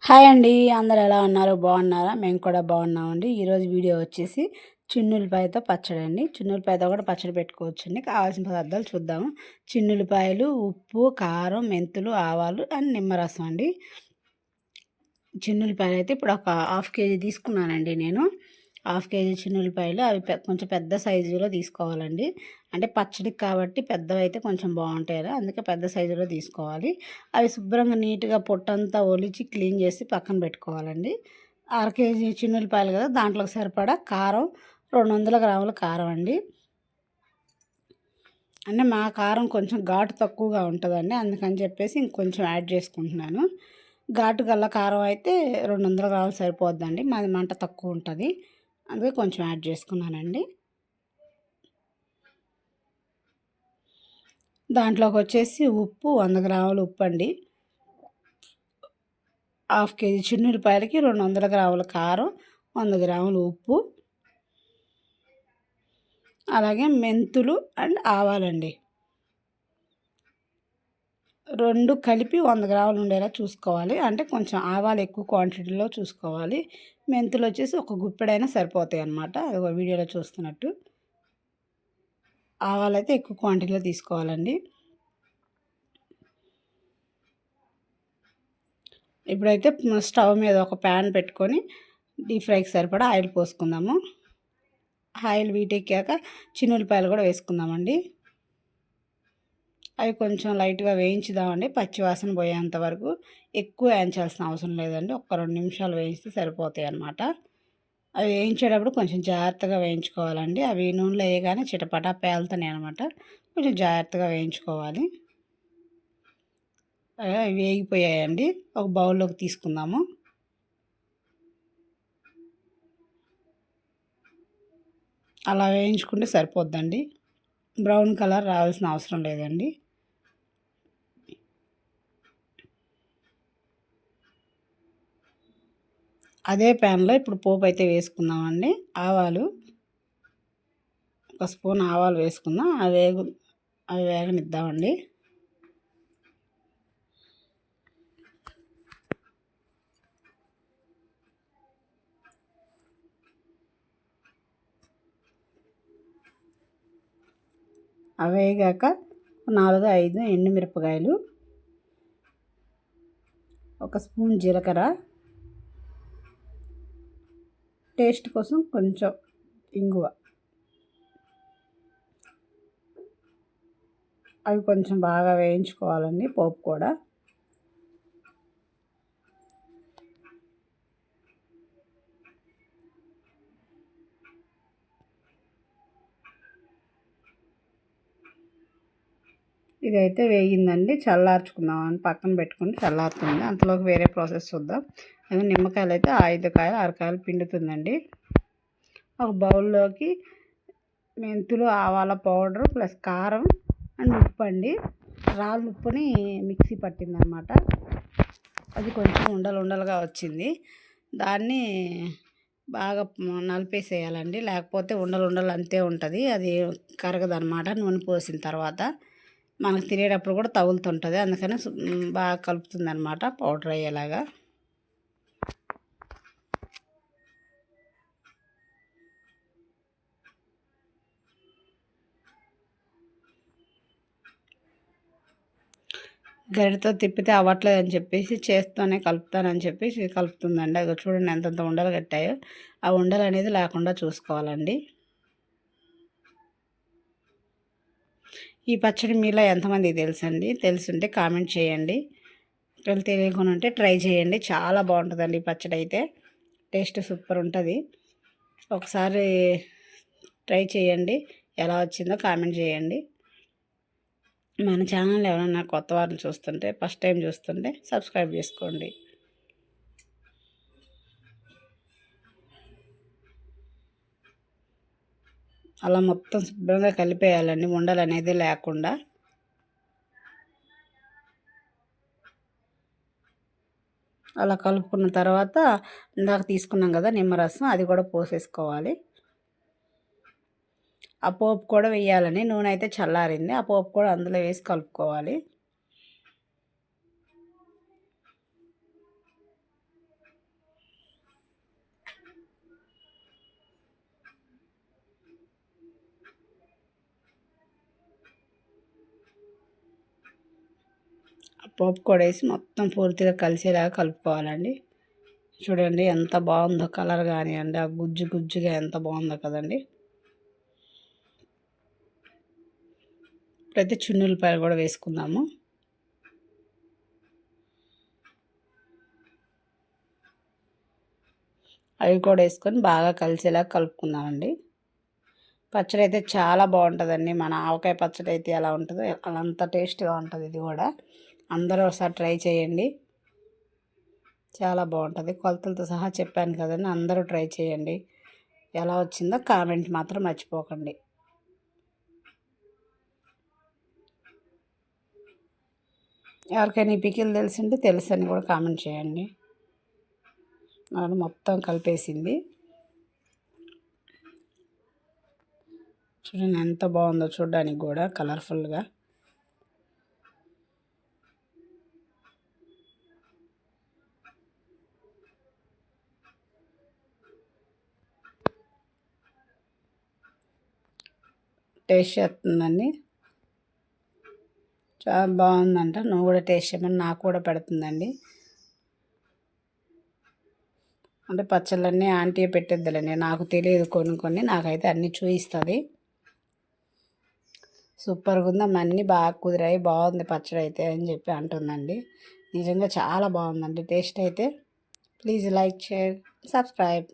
Hi అండి. అందరూ ఎలా ఉన్నారు? బాగున్నారా? మేము కూడా బాగున్నామండి. ఈరోజు వీడియో వచ్చేసి చిన్నులపాయతో పచ్చడి అండి. చిన్నులపాయతో కూడా పచ్చడి పెట్టుకోవచ్చండి. కావాల్సిన పదార్థాలు చూద్దాము. చిన్నులపాయలు, ఉప్పు, కారం, మెంతులు, ఆవాలు అండ్ నిమ్మరసం అండి. చిన్నులపాయలు అయితే ఇప్పుడు ఒక హాఫ్ కేజీ తీసుకున్నానండి నేను. హాఫ్ కేజీ చిన్నులపాయలు అవి కొంచెం పెద్ద సైజులో తీసుకోవాలండి. అంటే పచ్చడికి కాబట్టి పెద్దవైతే కొంచెం బాగుంటాయి కదా, అందుకే పెద్ద సైజులో తీసుకోవాలి. అవి శుభ్రంగా నీట్గా పొట్టంతా ఒలిచి క్లీన్ చేసి పక్కన పెట్టుకోవాలండి. అర కేజీ చిన్నులపాయలు కదా, దాంట్లోకి సరిపడా కారం 200 గ్రాముల కారం అండి. అంటే మా కారం కొంచెం ఘాటు తక్కువగా ఉంటుందండి, అందుకని చెప్పేసి ఇంకొంచెం యాడ్ చేసుకుంటున్నాను. ఘాటు గల్ల కారం అయితే 200 గ్రాములు సరిపోద్దండి, మాది మంట తక్కువ ఉంటుంది, అందుకే కొంచెం యాడ్ చేసుకున్నానండి. దాంట్లోకి వచ్చేసి ఉప్పు 100 గ్రాములు ఉప్పు అండి. హాఫ్ కేజీ చిన్నులపాయలకి 200 గ్రాముల కారం, 100 గ్రాములు ఉప్పు, అలాగే మెంతులు అండ్ ఆవాలండి. రెండు కలిపి 100 గ్రాములు ఉండేలా చూసుకోవాలి. అంటే కొంచెం ఆవాలు ఎక్కువ క్వాంటిటీలో చూసుకోవాలి. మెంతులు వచ్చేసి ఒక గుప్పెడైనా సరిపోతాయి అన్నమాట. అది వీడియోలో చూస్తున్నట్టు. ఆవాలు అయితే ఎక్కువ క్వాంటిటీలో తీసుకోవాలండి. ఇప్పుడైతే స్టవ్ మీద ఒక ప్యాన్ పెట్టుకొని డీప్ ఫ్రైకి సరిపడా ఆయిల్ పోసుకుందాము. ఆయిల్ వీటెక్కాక చిన్నులపాయలు కూడా వేసుకుందామండి. అవి కొంచెం లైట్గా వేయించుదామండి, పచ్చివాసన పోయేంత వరకు. ఎక్కువ వేయించాల్సిన అవసరం లేదండి, ఒక 2 నిమిషాలు వేయిస్తే సరిపోతాయి అన్నమాట. అవి వేయించేటప్పుడు కొంచెం జాగ్రత్తగా వేయించుకోవాలండి. అవి నూనెలో వేయగానే చిటపటా పేలుతున్నాయి అనమాట, కొంచెం జాగ్రత్తగా వేయించుకోవాలి. అవి వేగిపోయాయండి, ఒక బౌల్లోకి తీసుకుందాము. అలా వేయించుకుంటే సరిపోద్దండి, బ్రౌన్ కలర్ రావాల్సిన అవసరం లేదండి. అదే ప్యాన్లో ఇప్పుడు పోపు అయితే వేసుకుందామండి. ఆవాలు, ఒక స్పూన్ ఆవాలు వేసుకుందాం. అవి వేగనిద్దామండి. అవి వేగాక 4-5 ఎండుమిరపకాయలు, ఒక స్పూన్ జీలకర్ర, టేస్ట్ కోసం కొంచెం ఇంగువ, అవి కొంచెం బాగా వేయించుకోవాలండి. పోపు కూడా ఇదైతే వేగిందండి. చల్లార్చుకుందామని పక్కన పెట్టుకుని చల్లారుతుంది. అంతలోకి వేరే ప్రాసెస్ చూద్దాం. అది నిమ్మకాయలు అయితే 5 కాయలు 6 కాయలు పిండుతుందండి. ఒక బౌల్లోకి మెంతులు, ఆవాల పౌడరు ప్లస్ కారం అండ్ ఉప్పు అండి. రాళ్ళు ఉప్పుని మిక్సీ పట్టిందనమాట. అది కొంచెం ఉండలుగా వచ్చింది. దాన్ని బాగా నలిపేసేయాలండి, లేకపోతే ఉండలు అంతే ఉంటుంది, అది కరగదనమాట. నూనె పోసిన తర్వాత మనకు తినేటప్పుడు కూడా తగులుతుంటుంది, అందుకని బాగా కలుపుతుంది అనమాట పౌడర్ అయ్యేలాగా. గరిటతో తిప్పితే అవ్వట్లేదు అని చెప్పేసి చేస్తూనే కలుపుతానని చెప్పేసి కలుపుతుందండి. అది చూడండి ఎంతంత ఉండలు కట్టాయో. ఆ ఉండలు అనేది లేకుండా చూసుకోవాలండి. ఈ పచ్చడి మీలో ఎంతమందికి తెలుసండి? తెలుసుంటే కామెంట్ చేయండి. తెలియకుండా ఉంటే ట్రై చేయండి, చాలా బాగుంటుందండి ఈ పచ్చడి అయితే. టేస్ట్ సూపర్ ఉంటుంది. ఒకసారి ట్రై చేయండి, ఎలా వచ్చిందో కామెంట్ చేయండి. మన ఛానల్ ఎవరైనా కొత్త వారిని చూస్తుంటే, ఫస్ట్ టైం చూస్తుంటే సబ్స్క్రైబ్ చేసుకోండి. అలా మొత్తం శుభ్రంగా కలిపేయాలండి, ఉండలు అనేది లేకుండా. అలా కలుపుకున్న తర్వాత ఇందాక తీసుకున్నాం కదా నిమ్మరసం, అది కూడా పోసేసుకోవాలి. ఆ పోపు కూడా వేయాలని, నూనె అయితే చల్లారింది, ఆ పోపు కూడా అందులో వేసి కలుపుకోవాలి. పోపు కూడా వేసి మొత్తం పూర్తిగా కలిసేలాగా కలుపుకోవాలండి. చూడండి ఎంత బాగుందో కలర్ కానివ్వండి, ఆ గుజ్జు గుజ్జుగా ఎంత బాగుందో కదండి. ఇప్పుడైతే చున్నులపాయలు కూడా వేసుకుందాము. అవి కూడా వేసుకొని బాగా కలిసేలా కలుపుకుందామండి. పచ్చడి అయితే చాలా బాగుంటుందండి. మన ఆవకాయ పచ్చడి అయితే ఎలా ఉంటుందో అలా అంత టేస్ట్గా ఉంటుంది. ఇది కూడా అందరూ ఒకసారి ట్రై చేయండి, చాలా బాగుంటుంది. కొలతలతో సహా చెప్పాను కదండి, అందరూ ట్రై చేయండి. ఎలా వచ్చిందో కామెంట్ మాత్రం మర్చిపోకండి. ఎవరికైనా ఈ పికిల్ తెలిసింటే తెలుసని కూడా కామెంట్ చేయండి. మనం మొత్తం కలిపేసింది. చూడండి ఎంత బాగుందో, చూడడానికి కూడా కలర్ఫుల్గా. టేస్ట్ చేస్తుందండి, చాలా బాగుందంట. నువ్వు కూడా టేస్ట్ చేయమని నాకు కూడా పెడుతుందండి. అంటే పచ్చళ్ళన్నీ ఆంటీ పెట్టేద్దులండి, నాకు తెలియదు కొన్ని కొన్ని, నాకైతే అన్నీ చూపిస్తుంది. సూపర్గా ఉందమ్మా, అన్నీ బాగా కుదిరాయి, బాగుంది పచ్చడి అయితే అని చెప్పి అంటుందండి. నిజంగా చాలా బాగుందండి టేస్ట్ అయితే. Please like, share, subscribe.